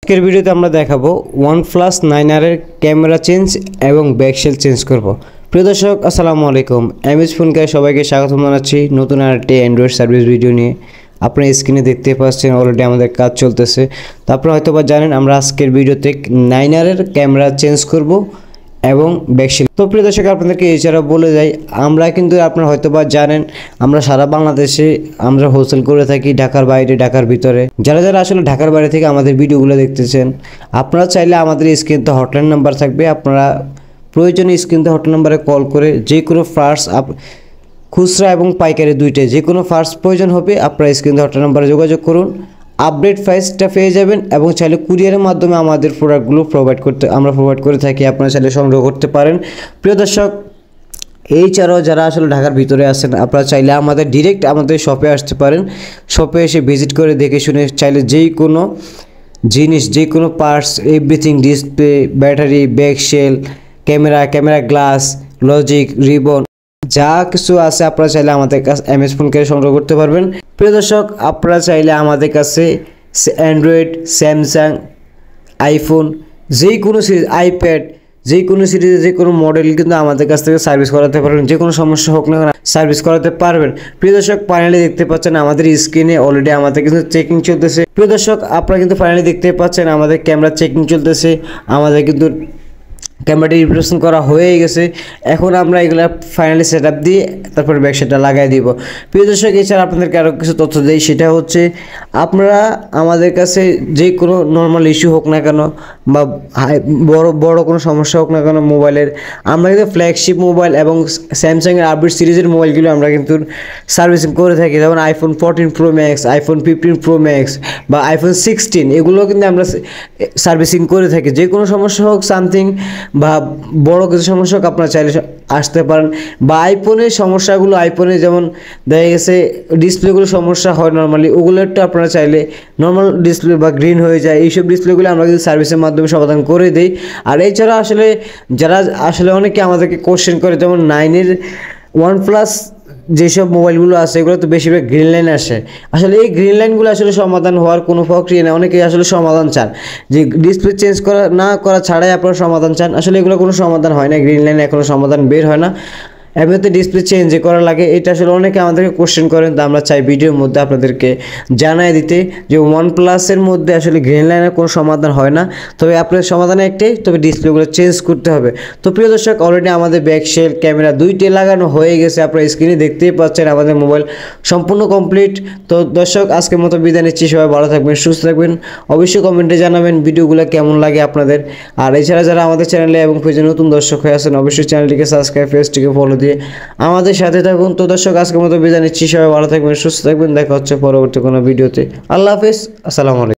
আজকের ভিডিওতে আমরা দেখাবো OnePlus 9R এর ক্যামেরা চেঞ্জ এবং ব্যাকশেল চেঞ্জ করব। প্রিয় দর্শক আসসালামু আলাইকুম, এমএস ফোনকে সবাইকে স্বাগত জানাচ্ছি নতুন আরেকটি অ্যান্ড্রয়েড সার্ভিস ভিডিও নিয়ে। আপনারা স্ক্রিনে দেখতে পাচ্ছেন অলরেডি আমাদের কাজ চলতেছে। তারপরে হয়তোবা জানেন আমরা আজকের ভিডিওতে 9R এর ক্যামেরা চেঞ্জ করব এবং ব্যাকশেল। তো প্রিয় দর্শক আপনাদেরকে এছাড়াও বলে যাই, আমরা কিন্তু আপনারা হয়তোবা জানেন আমরা সারা বাংলাদেশে আমরা হোলসেল করে থাকি, ঢাকার বাইরে ঢাকার ভিতরে। যারা যারা আসলে ঢাকার বাইরে থেকে আমাদের ভিডিওগুলো দেখতেছেন, আপনারা চাইলে আমাদের স্ক্রিনে হটলাইন নাম্বার থাকবে, আপনারা প্রয়োজনে স্ক্রিনে হটলাইন নাম্বারে কল করে যে কোনো ফার্স্ট খুচরা এবং পাইকারি দুইটাই যে কোনো ফার্স্ট প্রয়োজন হবে আপনারা স্ক্রিনে হটলাইন নাম্বারে যোগাযোগ করুন। আপডেট প্রাইসটা পেয়ে যাবেন এবং চাইলে কুরিয়ারের মাধ্যমে আমাদের প্রোডাক্টগুলো আমরা প্রোভাইড করে থাকি, আপনারা চাইলে সংগ্রহ করতে পারেন। প্রিয় দর্শক এছাড়াও যারা আসলে ঢাকার ভিতরে আছেন আপনারা চাইলে আমাদের ডিরেক্ট আমাদের শপে আসতে পারেন। শপে এসে ভিজিট করে দেখে শুনে চাইলে যেই কোনো জিনিস, যে কোনো parts, everything, display, battery, back shell, camera glass, logic, ribbon, যা কিছু আছে আপনারা চাইলে আমাদের কাছে এমএস ফোন কেটে সংগ্রহ করতে পারবেন। প্রিয় দর্শক আপনারা চাইলে আমাদের কাছে অ্যান্ড্রয়েড, স্যামসাং, আইফোন, যে কোনো সিরিজ, আইপ্যাড, যে কোনো সিরিজের যে কোনো মডেল কিন্তু আমাদের কাছ থেকে সার্ভিস করাতে পারবেন। যে কোনো সমস্যা হোক না সার্ভিস করাতে পারবেন। প্রিয় দর্শক ফাইনালি দেখতে পাচ্ছেন আমাদের স্ক্রিনে অলরেডি আমাদের কিন্তু চেকিং চলতেছে। প্রিয় দর্শক আপনারা কিন্তু ফাইনালি দেখতে পাচ্ছেন আমাদের ক্যামেরা চেকিং চলতেছে, আমাদের কিন্তু ক্যামেরাটি রিপ্লেসমেন্ট করা হয়ে গেছে। এখন আমরা এগুলো ফাইনালি সেট আপ দিয়ে তারপরে ব্যাকশেলটা লাগাই দিব। প্রিয় দর্শক এছাড়া আপনাদেরকে আরও কিছু তথ্য দেই, সেটা হচ্ছে আপনারা আমাদের কাছে যে কোনো নর্মাল ইস্যু হোক না কেন বা বড় কোনো সমস্যা হোক না কেন মোবাইলের, আমরা কিন্তু ফ্ল্যাগশিপ মোবাইল এবং স্যামসাংয়ের আপডেট সিরিজের মোবাইলগুলো আমরা কিন্তু সার্ভিসিং করে থাকি। যেমন iPhone 14 pro max, iPhone 15 pro max বা আইফোন 16 এগুলো কিন্তু আমরা সার্ভিসিং করে থাকি। যে কোনো সমস্যা হোক সামথিং বা বড় কিছু সমস্যা হোক আপনারা চাইলে আসতে পারেন। বা আইফোনের সমস্যাগুলো, আইফোনে যেমন দেখা গেছে ডিসপ্লেগুলো সমস্যা হয় নর্মালি, ওগুলো একটু আপনারা চাইলে নর্মাল ডিসপ্লে বা গ্রিন হয়ে যায়, এইসব ডিসপ্লেগুলো আমরা কিন্তু সার্ভিসের মাধ্যমে সমাধান করে দিই। আর এছাড়া আসলে যারা আসলে অনেকে আমাদেরকে কোশ্চেন করে, যেমন 9-এর OnePlus যেসব মোবাইলগুলো আছে এগুলো তো বেশিরভাগ গ্রিন লাইন আসে। আসলে এই গ্রিন লাইনগুলো আসলে সমাধান হওয়ার কোনো প্রক্রিয়া নেই। অনেকেই আসলে সমাধান চান যে ডিসপ্লে চেঞ্জ করা ছাড়াই আপনারা সমাধান চান। আসলে এগুলো কোনো সমাধান হয় না, গ্রিন লাইনে এখনও সমাধান বের হয় না। এমনিতে ডিসপ্লে চেঞ্জ করা লাগে, এটা আসলে অনেকে আমাদেরকে কোশ্চেন করেন। তো আমরা চাই ভিডিওর মধ্যে আপনাদেরকে জানাই দিতে যে OnePlus-এর মধ্যে আসলে গ্রিন লাইনের কোনো সমাধান হয় না, তবে আপনার সমাধান একটাই, তবে ডিসপ্লেগুলো চেঞ্জ করতে হবে। তো প্রিয় দর্শক অলরেডি আমাদের ব্যাকশেল ক্যামেরা দুইটাই লাগানো হয়ে গেছে, আপনারা স্ক্রিনে দেখতেই পাচ্ছেন আমাদের মোবাইল সম্পূর্ণ কমপ্লিট। তো দর্শক আজকের মতো বিদায় নিচ্ছি, সবাই ভালো থাকবেন, সুস্থ থাকবেন। অবশ্যই কমেন্টে জানাবেন ভিডিওগুলো কেমন লাগে আপনাদের। আর এছাড়া যারা আমাদের চ্যানেলে এবং পেজে নতুন দর্শক হয়ে আছেন অবশ্যই চ্যানেলটিকে সাবস্ক্রাইব, পেজটিকে ফলো দিয়ে আমাদের সাথে থাকুন। তো দর্শক আজকের মতো বিদায় নিচ্ছি, সবাই ভালো থাকবেন, সুস্থ থাকবেন। দেখা হচ্ছে পরবর্তী কোনো ভিডিওতে। আল্লাহ হাফেজ, আসসালামু আলাইকুম।